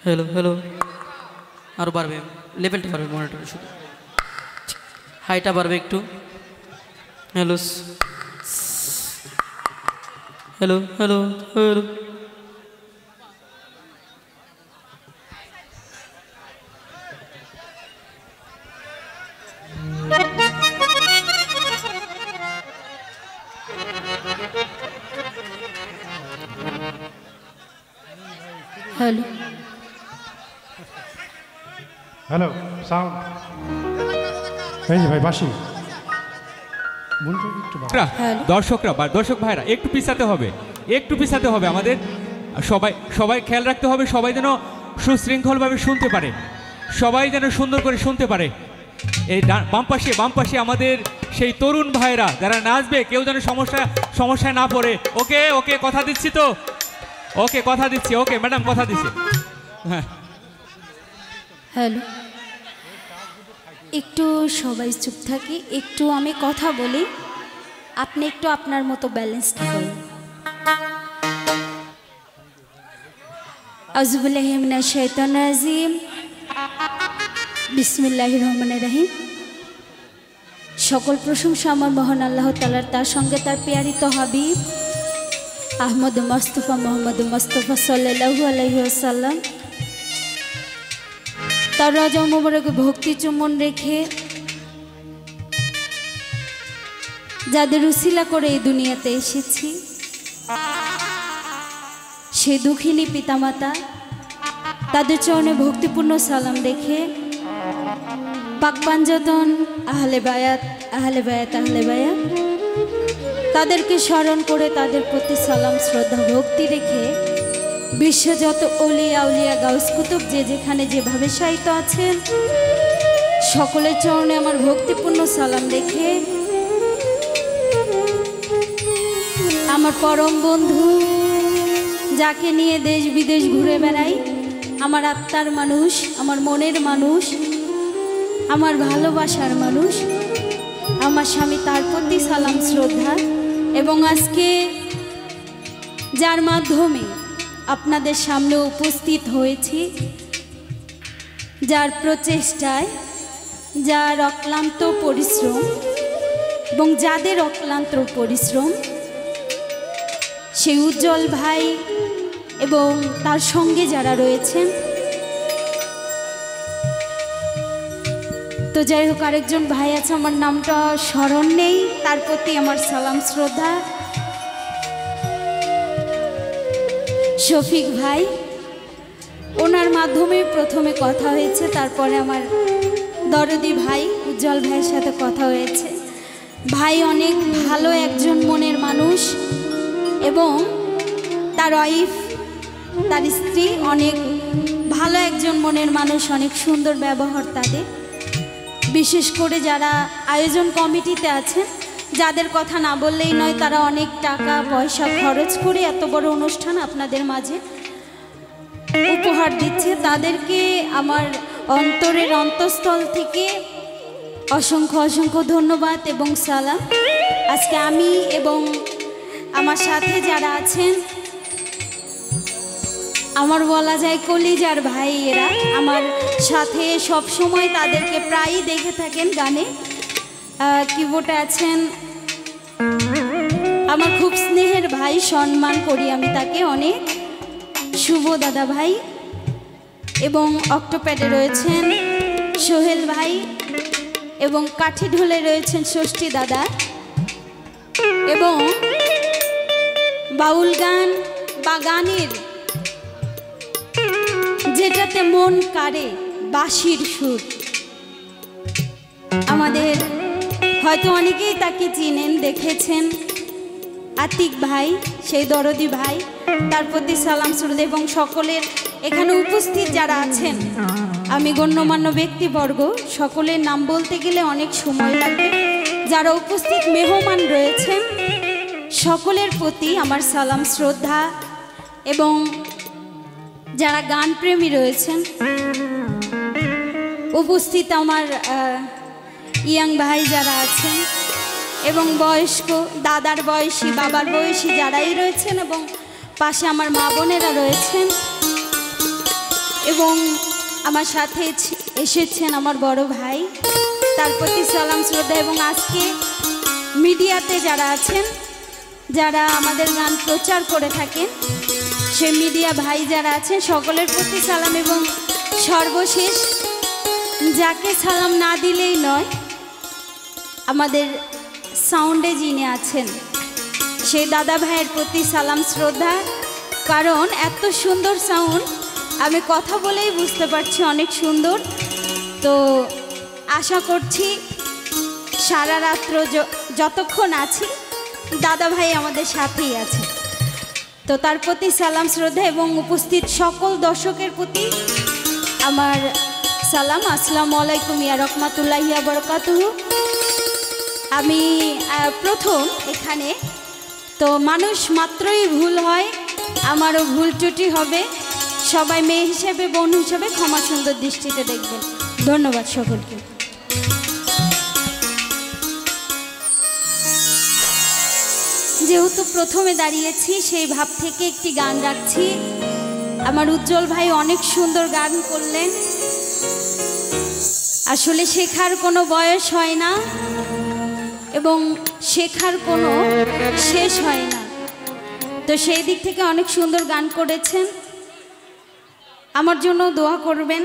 Hello hello और बारबे लेवलটা বাড়বে মনিটরে শুধু হাইটা বাড়বে একটু hello hello hello hello hello hello sound এই যে ভাই বাসি দর্শকরা বা দর্শক ভাইরা একটু পিছাতে হবে আমাদের সবাই খেয়াল রাখতে হবে সবাই যেন সুশৃঙ্খলভাবে শুনতে পারে সবাই যেন সুন্দর করে শুনতে পারে এই বাম পাশে আমাদের সেই তরুণ ভাইরা যারা নাচবে কেউ যেন সমস্যায় না পড়ে ওকে ওকে কথা দিচ্ছি তো ওকে কথা দিচ্ছি ওকে ম্যাডাম কথা দিচ্ছি হ্যাঁ हेलो একটু সবাই চুপ থাকি একটু আমি কথা বলি আপনি একটু আপনার মতো ব্যালেন্স করুন আউযু বিল্লাহি মিনাশ শাইতানির রাজিম বিসমিল্লাহির রহমানির রহিম সকল প্রশংসা আমার মহান আল্লাহ তাআলার তার সঙ্গে তার প্রিয়তম হাবিব আহমদ মুস্তাফা মোহাম্মদ মুস্তাফা সাল্লাল্লাহু আলাইহি ওয়াসাল্লাম তার রাজা মোবারক ভক্তি চুম্বন রেখে যাদের উসিলা করে এই দুনিয়াতে এসেছি সেই দুঃখিনী পিতামাতা তাদের চরণে ভক্তিপূর্ণ সালাম রেখে পাক পাঞ্জাতন আহলে বায়াত তাদেরকে স্মরণ করে তাদের প্রতি সালাম শ্রদ্ধা ভক্তি রেখে বিশ্বে যত ওলিয়া আউলিয়া গাউস কুতুব যে যেখানে যেভাবে শায়িত আছেন সকলের চরণে আমার ভক্তিপূর্ণ সালাম রেখে আমার পরম বন্ধু যাকে নিয়ে দেশ বিদেশ ঘুরে বেড়াই আমার আত্মার মানুষ আমার মনের মানুষ আমার ভালোবাসার মানুষ আমার স্বামী তার প্রতি সালাম শ্রদ্ধা এবং আজকে যার মাধ্যমে আপনাদের সামনে উপস্থিত হয়েছি যার প্রচেষ্টায় যার অক্লান্ত পরিশ্রম এবং যাদের অক্লান্ত পরিশ্রম সেই উজ্জ্বল ভাই এবং তার সঙ্গে যারা রয়েছেন তো যাই হোক আরেকজন ভাই আছে আমার নামটা স্মরণ নেই তার প্রতি আমার সালাম শ্রদ্ধা শফিক ভাই ওনার মাধ্যমে প্রথমে কথা হয়েছে তারপরে আমার দরদি ভাই উজ্জ্বল ভাইয়ের সাথে কথা হয়েছে ভাই অনেক ভালো একজন মনের মানুষ এবং তার ওয়াইফ তার স্ত্রী অনেক ভালো একজন মনের মানুষ অনেক সুন্দর ব্যবহার তাদের বিশেষ করে যারা আয়োজন কমিটিতে আছেন যাদের কথা না বললেই নয় তারা অনেক টাকা পয়সা খরচ করে এত বড় অনুষ্ঠান আপনাদের মাঝে উপহার দিচ্ছে তাদেরকে আমার অন্তরের অন্তঃস্থল থেকে অসংখ্য অসংখ্য ধন্যবাদ এবং সালাম আজকে আমি এবং আমার সাথে যারা আছেন আমার বলা যায় কলিজার ভাই এরা আমার সাথে সব সময় তাদেরকে প্রায়ই দেখে থাকেন গানে কিবোর্ডে আছেন আমার খুব স্নেহের ভাই সম্মান করি আমি তাকে অনেক শুভ দাদা ভাই এবং অক্টোপ্যাডে রয়েছেন সোহেল ভাই এবং কাঠি ঢোলে রয়েছেন ষষ্ঠী দাদা এবং বাউল গান বা গানের যেটাতে মন কাড়ে বাঁশির সুর আমাদের হয়তো অনেকেই তাকে চিনেন দেখেছেন আতিক ভাই সেই দরদি ভাই তার প্রতি সালাম শ্রদ্ধা এবং সকলের এখানে উপস্থিত যারা আছেন আমি গণ্যমান্য ব্যক্তিবর্গ সকলের নাম বলতে গেলে অনেক সময় লাগবে যারা উপস্থিত মেহমান রয়েছেন সকলের প্রতি আমার সালাম শ্রদ্ধা এবং যারা গানপ্রেমী রয়েছেন উপস্থিত আমার ইয়াং ভাই যারা আছেন এবং বয়স্ক দাদার বয়সী বাবার বয়সী যারাই রয়েছেন এবং পাশে আমার মা বোনেরা রয়েছেন এবং আমার সাথে এসেছেন আমার বড় ভাই, তার প্রতি সালাম শ্রদ্ধা। এবং আজকে মিডিয়াতে যারা আছেন, যারা আমাদের গান প্রচার করে থাকেন, সে মিডিয়া ভাই যারা আছেন সকলের প্রতি সালাম। এবং সর্বশেষ যাকে সালাম না দিলেই নয়, আমাদের সাউন্ডে যিনি আছেন সেই দাদা ভাইয়ের প্রতি সালাম শ্রদ্ধা। কারণ এত সুন্দর সাউন্ড, আমি কথা বলেই বুঝতে পারছি অনেক সুন্দর। তো আশা করছি সারা রাত্র যতক্ষণ আছি দাদা ভাই আমাদের সাথেই আছে। তো তার প্রতি সালাম শ্রদ্ধা এবং উপস্থিত সকল দর্শকের প্রতি আমার সালাম। আসসালামু আলাইকুম ইয়া রহমাতুল্লাহি ওয়া বারাকাতুহু। আমি প্রথম এখানে, তো মানুষ মাত্রই ভুল হয়, আমারও ভুল ত্রুটি হবে। সবাই মেয়ে হিসেবে, বোন হিসেবে ক্ষমা সুন্দর দৃষ্টিতে দেখবেন। ধন্যবাদ সকলকে। যেহেতু প্রথমে দাঁড়িয়েছি সেই ভাব থেকে একটি গান রাখছি। আমার উজ্জ্বল ভাই অনেক সুন্দর গান করলেন। আসলে শেখার কোনো বয়স হয় না এবং শেখার কোনো শেষ হয় না। তো সেই দিক থেকে অনেক সুন্দর গান করেছেন। আমার জন্য দোয়া করবেন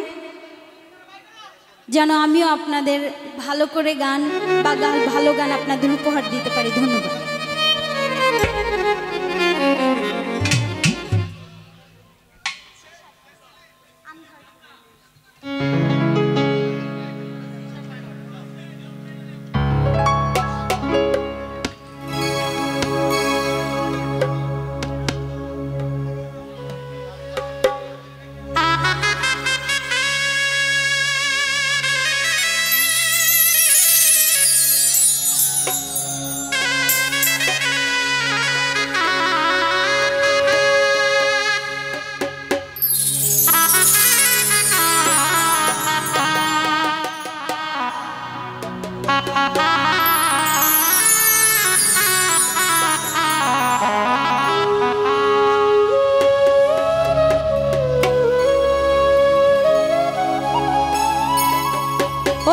যেন আমিও আপনাদের ভালো করে গান বা ভালো গান আপনাদের উপহার দিতে পারি। ধন্যবাদ।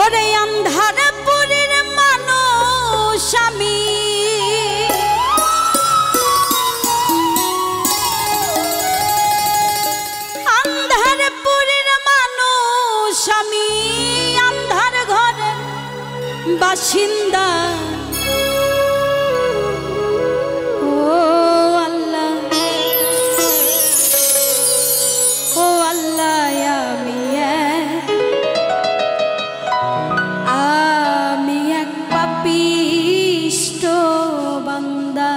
ওরে আন্ধার পুরীর মানুষ আমি, আন্ধার পুরীর মানুষ আমি, আন্ধার ঘরের বাসিন্দা। ও আল্লাহ, ও আল্লাহ, আমি এক পাপিষ্ট বান্দা।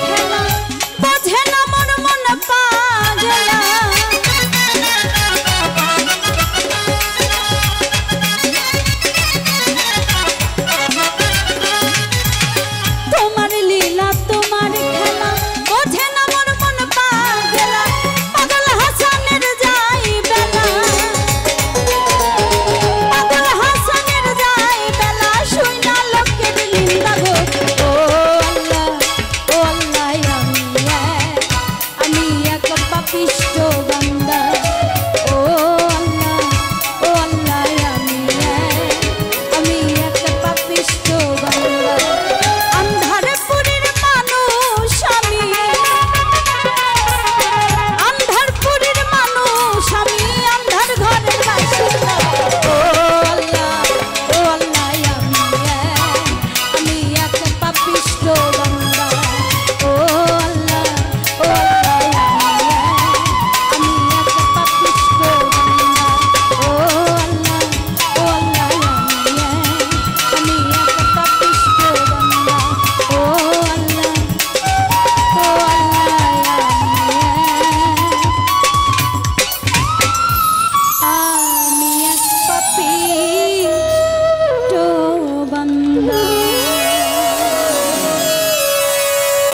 খেলা বোঝে না মন মন পাগলা